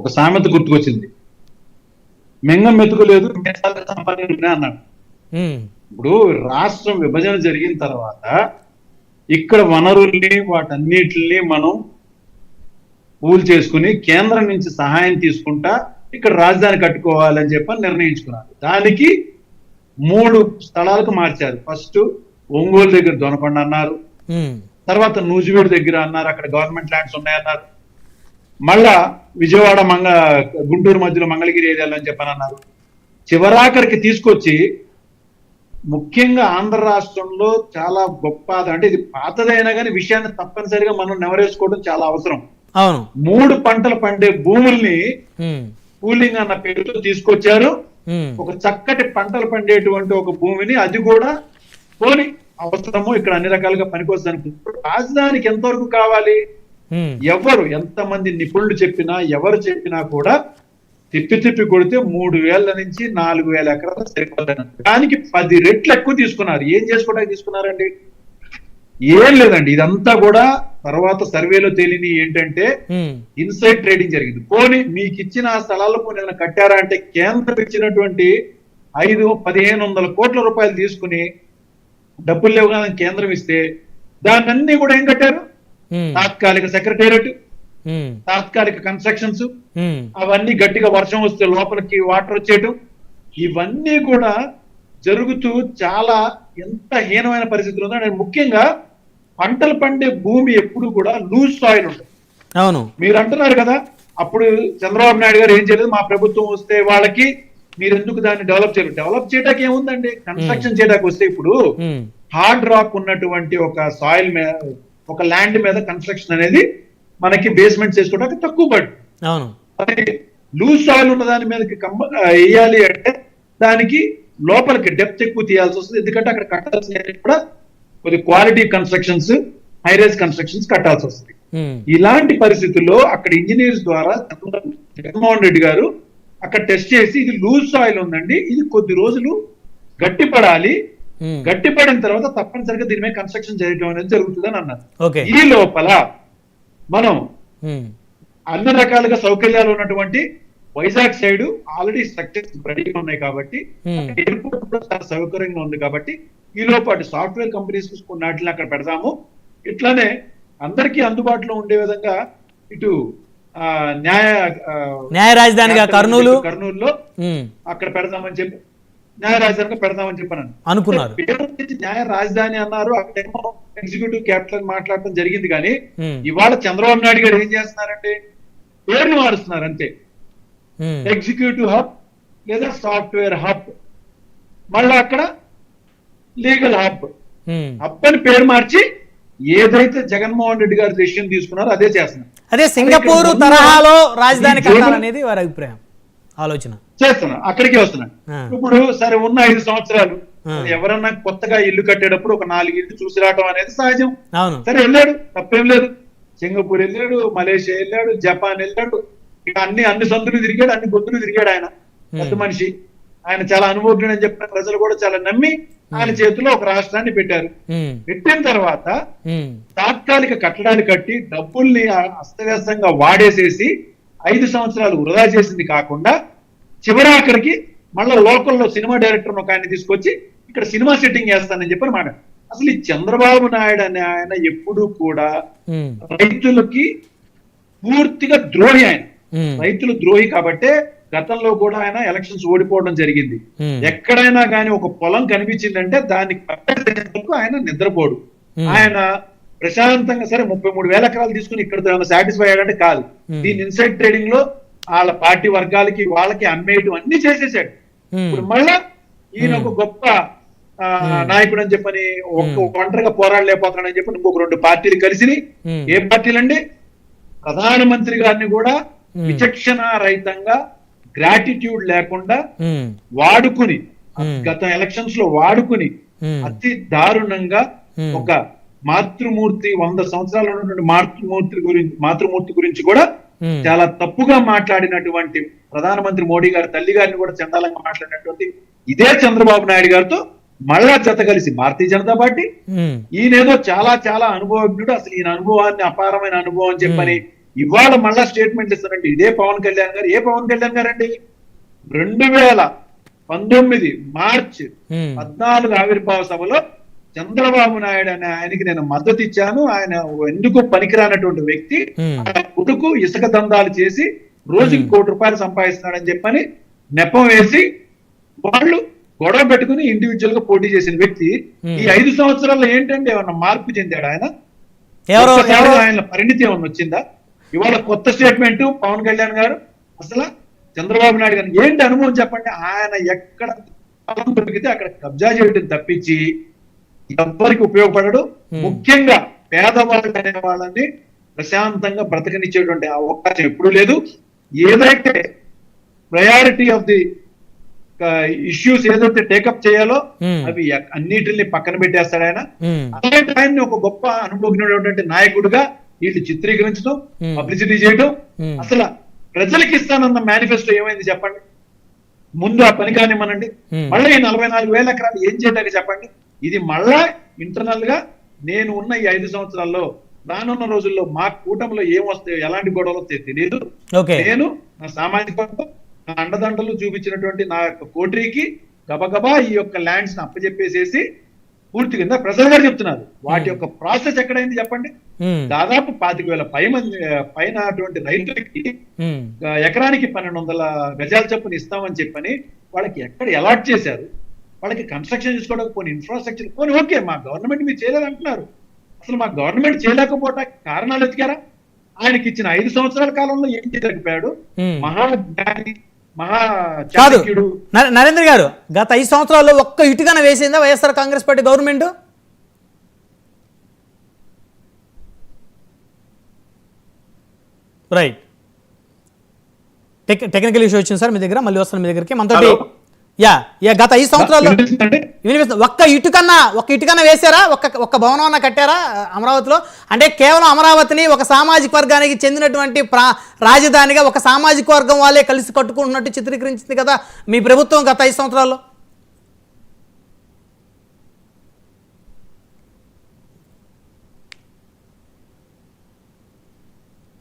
ఒక సామెత గుర్తుకొచ్చింది, మెంగం మెతుకులేదు మేసాలు సంపాదించిన అన్నాడు. ఇప్పుడు రాష్ట్రం విభజన జరిగిన తర్వాత ఇక్కడ వనరుల్ని వాటన్నిటిని మనం పూల్ చేసుకుని కేంద్రం నుంచి సహాయం తీసుకుంటా ఇక్కడ రాజధాని కట్టుకోవాలని చెప్పని నిర్ణయించుకున్నారు. దానికి 3 స్థలాలకు మార్చారు. ఫస్ట్ ఒంగోలు దగ్గర దొనకొండ అన్నారు, తర్వాత నూజివీడు దగ్గర అన్నారు, అక్కడ గవర్నమెంట్ ల్యాండ్స్ ఉన్నాయన్నారు. మళ్ళా విజయవాడ గుంటూరు మధ్యలో మంగళగిరి ఏరియాలో అని చెప్పని అన్నారు. చివరాఖరికి తీసుకొచ్చి ముఖ్యంగా ఆంధ్ర రాష్ట్రంలో చాలా గొప్ప, అంటే ఇది పాతదైనా కానీ విషయాన్ని తప్పనిసరిగా మనం నెవరేసుకోవడం చాలా అవసరం. 3 పంటలు పండే భూముల్ని పూలింగ్ అన్న పేరుతో తీసుకొచ్చారు. ఒక చక్కటి పంటలు పండేటువంటి ఒక భూమిని, అది కూడా పోని అవసరము ఇక్కడ అన్ని రకాలుగా పనికొస్తుంది. రాజధానికి ఎంతవరకు కావాలి? ఎంతమంది నిపుణులు చెప్పినా ఎవరు చెప్పినా కూడా తిప్పి కొడితే 3,000 నుంచి 4,000 ఎకరాలు సరిపోతాయి. దానికి 10 రెట్లు ఎక్కువ తీసుకున్నారు. ఏం చేసుకోవడానికి తీసుకున్నారండి? ఏం లేదండి. ఇదంతా కూడా తర్వాత సర్వేలో తేలిని ఏంటంటే ఇన్సైడ్ ట్రేడింగ్ జరిగింది. పోనీ మీకు ఇచ్చిన ఆ స్థలాలు పోనీ కట్టారా అంటే కేంద్రం ఇచ్చినటువంటి 1,500 కోట్ల రూపాయలు తీసుకుని డబ్బులు లేవు కదా కేంద్రం ఇస్తే దాన్ని అన్ని కూడా ఏం కట్టారు? తాత్కాలిక సెక్రటేరియట్, తాత్కాలిక కన్స్ట్రక్షన్స్, అవన్నీ గట్టిగా వర్షం వస్తే లోపలికి వాటర్ వచ్చేయటం, ఇవన్నీ కూడా జరుగుతూ చాలా ఎంత హీనమైన పరిస్థితులు ఉందో. ముఖ్యంగా పంటలు పండే భూమి ఎప్పుడు కూడా లూజ్ సాయిల్ ఉంటుంది. అవును, మీరు అంటున్నారు కదా, అప్పుడు చంద్రబాబు నాయుడు గారు ఏం చేయలేదు, మా ప్రభుత్వం వస్తే వాళ్ళకి మీరు ఎందుకు దాన్ని డెవలప్ చేయలేదు? డెవలప్ చేయడానికి ఏముందండి, కన్స్ట్రక్షన్ చేయడానికి వస్తే ఇప్పుడు హార్డ్ రాక్ ఉన్నటువంటి ఒక సాయిల్ మీద, ఒక ల్యాండ్ మీద కన్స్ట్రక్షన్ అనేది మనకి బేస్మెంట్ చేసుకోవడానికి తక్కువ పడుతుంది. లూజ్ సాయిల్ ఉన్న దాని మీదకి వేయాలి అంటే దానికి లోపలికి డెప్త్ ఎక్కువ తీయాల్సి వస్తుంది. ఎందుకంటే అక్కడ కట్టాల్సిన కూడా కొద్ది క్వాలిటీ కన్స్ట్రక్షన్స్, హైరైజ్ కన్స్ట్రక్షన్స్ కట్టాల్సి వస్తుంది. ఇలాంటి పరిస్థితుల్లో అక్కడ ఇంజనీర్స్ ద్వారా జగన్మోహన్ రెడ్డి గారు అక్కడ టెస్ట్ చేసి ఇది లూజ్ సాయిల్ ఉందండి, ఇది కొద్ది రోజులు గట్టిపడాలి, గట్టిపడిన తర్వాత తప్పనిసరిగా దీని మీద కన్స్ట్రక్షన్ చేయడం అనేది జరుగుతుందని అన్నారు. ఈ లోపల మనం అన్ని రకాలుగా సౌకర్యాలు ఉన్నటువంటి వైజాగ్ సైడ్ ఆల్రెడీ స్ట్రక్చర్స్ రెడీగా ఉన్నాయి కాబట్టి, ఎయిర్పోర్ట్ కూడా చాలా సౌకర్యంగా ఉంది కాబట్టి ఈ లోపాటు సాఫ్ట్వేర్ కంపెనీస్ కొన్నాటిని అక్కడ పెడదాము, ఇట్లానే అందరికీ అందుబాటులో ఉండే విధంగా ఇటు న్యాయ రాజధానిగా కర్నూలులో అక్కడ పెడదామని చెప్పి న్యాయ రాజధానిగా పెడదామని చెప్పాను అనుకున్నారు. న్యాయ రాజధాని అన్నారు, అక్కడేమో ఎగ్జిక్యూటివ్ క్యాపిటల్ మాట్లాడటం జరిగింది. కానీ ఇవాళ చంద్రబాబు నాయుడు గారు ఏం చేస్తున్నారంటే పేరుని మారుస్తున్నారు అంతే. ఎగ్జిక్యూటివ్ హబ్ లేదా సాఫ్ట్వేర్ హబ్, మళ్ళా అక్కడ లీగల్ హబ్, హబ్ అని పేరు మార్చి ఏదైతే జగన్మోహన్ రెడ్డి గారు డెసిషన్ తీసుకున్నారో అదే చేస్తున్నారు. అదే సింగపూర్ తరహాలో రాజధాని కట్టాలనేది వారి అభిప్రాయం, ఆలోచన చేస్తున్నారు. అక్కడికి వస్తున్నాడు. ఇప్పుడు సరే ఉన్న 5 సంవత్సరాలు ఎవరన్నా కొత్తగా ఇల్లు కట్టేటప్పుడు ఒక 4 ఇల్లు చూసి రావడం అనేది సహజం. సరే వెళ్ళాడు, తప్పేం లేదు. సింగపూర్ వెళ్ళాడు, మలేషియా వెళ్ళాడు, జపాన్ వెళ్ళాడు, ఇక అన్ని సందులు తిరిగాడు, అన్ని గొంతులు తిరిగాడు. ఆయన పెద్ద మనిషి, ఆయన చాలా అనుభవజ్ఞుడు అని చెప్పిన ప్రజలు కూడా చాలా నమ్మి ఆయన చేతిలో ఒక రాష్ట్రాన్ని పెట్టారు. పెట్టిన తర్వాత తాత్కాలిక కట్టడాలు కట్టి డబ్బుల్ని అస్తవ్యస్తంగా వాడేసేసి 5 సంవత్సరాలు వృధా చేసింది కాకుండా చివరాఖరికి మళ్ళా లోకల్లో సినిమా డైరెక్టర్ ఒక ఆయన తీసుకొచ్చి ఇక్కడ సినిమా సెట్టింగ్ చేస్తానని చెప్పి మాట. అసలు ఈ చంద్రబాబు నాయుడు అనే ఆయన ఎప్పుడు కూడా రైతులకి పూర్తిగా ద్రోహి. ఆయన రైతులు ద్రోహి కాబట్టే గతంలో కూడా ఆయన ఎలక్షన్స్ ఓడిపోవడం జరిగింది. ఎక్కడైనా కానీ ఒక పొలం కనిపించిందంటే దానికి ఆయన నిద్రపోడు. ఆయన ప్రశాంతంగా సరే 33,000 ఎకరాలు తీసుకుని ఇక్కడ సాటిస్ఫై అయ్యాడంటే కాదు. దీని ఇన్సైడ్ ట్రేడింగ్ లో వాళ్ళ పార్టీ వర్గాలకి వాళ్ళకి అమ్మేయటం అన్ని చేసేసాడు. ఇప్పుడు మళ్ళా ఈయన ఒక గొప్ప నాయకుడు అని చెప్పని ఒంటరిగా పోరాడలేకపోతున్నాడని చెప్పి ఇంకొక 2 పార్టీలు కలిసి, ఏ పార్టీలండి, ప్రధానమంత్రి గారిని కూడా విచక్షణ రహితంగా గ్రాటిట్యూడ్ లేకుండా వాడుకుని, గత ఎలక్షన్స్ లో వాడుకుని అతి దారుణంగా ఒక మాతృమూర్తి 100 సంవత్సరాలు ఉన్నటువంటి మాతృమూర్తి గురించి కూడా చాలా తప్పుగా మాట్లాడినటువంటి ప్రధానమంత్రి మోడీ గారి తల్లి గారిని కూడా చండాలంగా మాట్లాడినటువంటి ఇదే చంద్రబాబు నాయుడు గారితో మళ్ళా జత కలిసి భారతీయ జనతా పార్టీ, ఈయనేదో చాలా చాలా అనుభవజ్ఞుడు, అసలు ఈయన అనుభవాన్ని అపారమైన అనుభవం అని చెప్పని ఇవాళ మళ్ళా స్టేట్మెంట్ ఇస్తారండి ఇదే పవన్ కళ్యాణ్ గారు. ఏ పవన్ కళ్యాణ్ గారు అండి? 2019 మార్చి 14 ఆవిర్భావ సభలో చంద్రబాబు నాయుడు అనే ఆయనకి నేను మద్దతు ఇచ్చాను, ఆయన ఎందుకు పనికిరానటువంటి వ్యక్తి, ఆయన కొడుకు ఇసుక దందాలు చేసి రోజుకి ₹1 కోటి సంపాదిస్తున్నాడని చెప్పని నెపం వేసి వాళ్ళు గొడవ పెట్టుకుని ఇండివిజువల్ గా పోటీ చేసిన వ్యక్తి ఈ 5 సంవత్సరాల్లో ఏంటంటే ఏమన్నా మార్పు చెందాడు ఆయన? ఆయన పరిణితి ఏమన్నా వచ్చిందా? ఇవాళ కొత్త స్టేట్మెంట్ పవన్ కళ్యాణ్ గారు. అసలు చంద్రబాబు నాయుడు గారు ఏంటి అనుభవం చెప్పండి? ఆయన ఎక్కడ స్థలం దొరికితే అక్కడ కబ్జా చేయడం తప్పించి ఎవ్వరికి ఉపయోగపడడు. ముఖ్యంగా పేదవాళ్ళు అనే వాళ్ళని ప్రశాంతంగా బ్రతకనిచ్చేటువంటి అవకాశం ఎప్పుడూ లేదు. ఏదైతే ప్రయారిటీ ఆఫ్ ది ఇష్యూస్ ఏదైతే టేకప్ చేయాలో అవి అన్నిటిని పక్కన పెట్టేస్తాడు ఆయన. అలాంటి ఆయన్ని ఒక గొప్ప అనుభవజ్ఞుడైనటువంటి నాయకుడిగా వీళ్ళు చిత్రీకరించడం, పబ్లిసిటీ చేయడం. అసలు ప్రజలకు ఇస్తానన్న మేనిఫెస్టో ఏమైంది చెప్పండి? ముందు ఆ పని కానివ్వనండి. మళ్ళీ ఈ 44,000 ఎకరాలు ఏం చేయడానికి చెప్పండి? ఇది మళ్ళా ఇంటర్నల్ గా నేను ఉన్న ఈ 5 సంవత్సరాల్లో రానున్న రోజుల్లో మా కూటమిలో ఏమొస్తాయో ఎలాంటి గొడవలు వస్తాయో తెలియదు. నేను నా సామాజిక వర్గం, నా అండదండలు చూపించినటువంటి నా యొక్క కోటరీకి గబగబా ఈ యొక్క ల్యాండ్స్ ని అప్పచెప్పేసేసి పూర్తి కింద ప్రజలు గారు చెప్తున్నారు. వాటి యొక్క ప్రాసెస్ ఎక్కడైంది చెప్పండి? దాదాపు 25,000 పైన అటువంటి రైతులకి ఎకరానికి 1,200 గజాల చొప్పున ఇస్తామని చెప్పని వాళ్ళకి ఎక్కడ అలాట్ చేశారు? వాళ్ళకి కన్స్ట్రక్షన్ చేసుకోవడం, కొన్ని ఇన్ఫ్రాస్ట్రక్చర్, కొన్ని ఓకే మా గవర్నమెంట్ మీరు చేయలేదంటున్నారు. అసలు మా గవర్నమెంట్ చేయలేకపోవడానికి కారణాలు ఎతికారా? ఆయనకి ఇచ్చిన 5 సంవత్సరాల కాలంలో ఏం చేయలేకపోయాడు? మహాజ్ఞాని, కాదు నరేంద్ర గారు, గత 5 సంవత్సరాల్లో ఒక్క ఇటుకన వేసిందా YSR Congress party government? Right, technical issue వచ్చింది సార్ మీ దగ్గర, మళ్ళీ వస్తాను మీ దగ్గరికి. మనతోటి గత 5 సంవత్సరాల్లో ఒక్క ఇటుకన్నా వేశారా? ఒక్క భవనం అన్న కట్టారా అమరావతిలో? అంటే కేవలం అమరావతిని ఒక సామాజిక వర్గానికి చెందినటువంటి రాజధానిగా ఒక సామాజిక వర్గం వాళ్ళే కలిసి కట్టుకుంటున్నట్టు చిత్రీకరించింది కదా మీ ప్రభుత్వం గత 5 సంవత్సరాల్లో.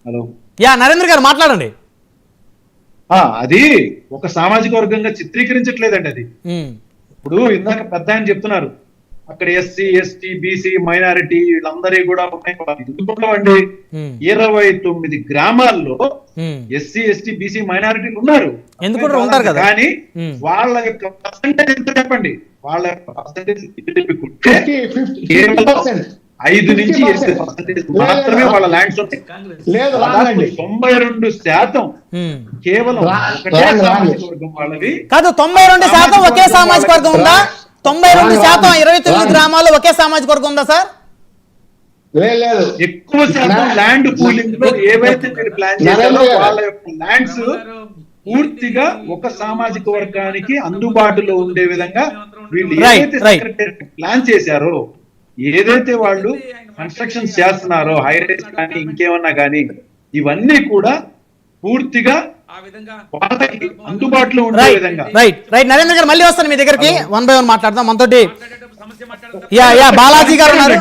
హలో నరేంద్ర గారు మాట్లాడండి. అది ఒక సామాజిక వర్గంగా చిత్రీకరించట్లేదండి. అది ఇప్పుడు ఇందాక పెద్ద ఆయన చెప్తున్నారు అక్కడ ఎస్సీ, ఎస్టీ, బీసీ, మైనారిటీ వీళ్ళందరి కూడా అండి 29 గ్రామాల్లో ఎస్సీ, ఎస్టీ, బీసీ, మైనారిటీలు ఉన్నారు. ఉంటారు కదా, కానీ వాళ్ళ యొక్క పర్సంటేజ్ ఎంత చెప్పండి? వాళ్ళ యొక్క పర్సంటేజ్ 5 నుంచి 8% మాత్రమే వాళ్ళ ల్యాండ్స్ ఉంటాయి. 92% కేవలం ఒకటే సామాజిక వర్గం వాళ్ళవి. కాదు, 92% ఒకే సామాజిక వర్గం ఉందా? 92% 29 గ్రామాల్లో ఒకే సామాజిక వర్గం ఉందా సార్? లేదు, ఎక్కువ శాతం ల్యాండ్ పూలింగ్ లో ఏవైతే మీరు ప్లాన్ చేశారో వాళ్ళ యొక్క ల్యాండ్స్ పూర్తిగా ఒక సామాజిక వర్గానికి అందుబాటులో ఉండే విధంగా వీళ్ళు ఏదైతే ప్లాన్ చేశారో, ఏదైతే వాళ్ళు కన్స్ట్రక్షన్ చేస్తున్నారో హైరైజ్ కానీ ఇంకేమన్నా కానీ ఇవన్నీ కూడా పూర్తిగా వాళ్ళకి అందుబాటులో ఉండే విధంగా. రైట్ నరేంద్ర గారు, మళ్ళీ వస్తాను మీ దగ్గరికి, 1 by 1 మాట్లాడదాం. మనతోటి బాలాజీ గారు ఉన్నారు.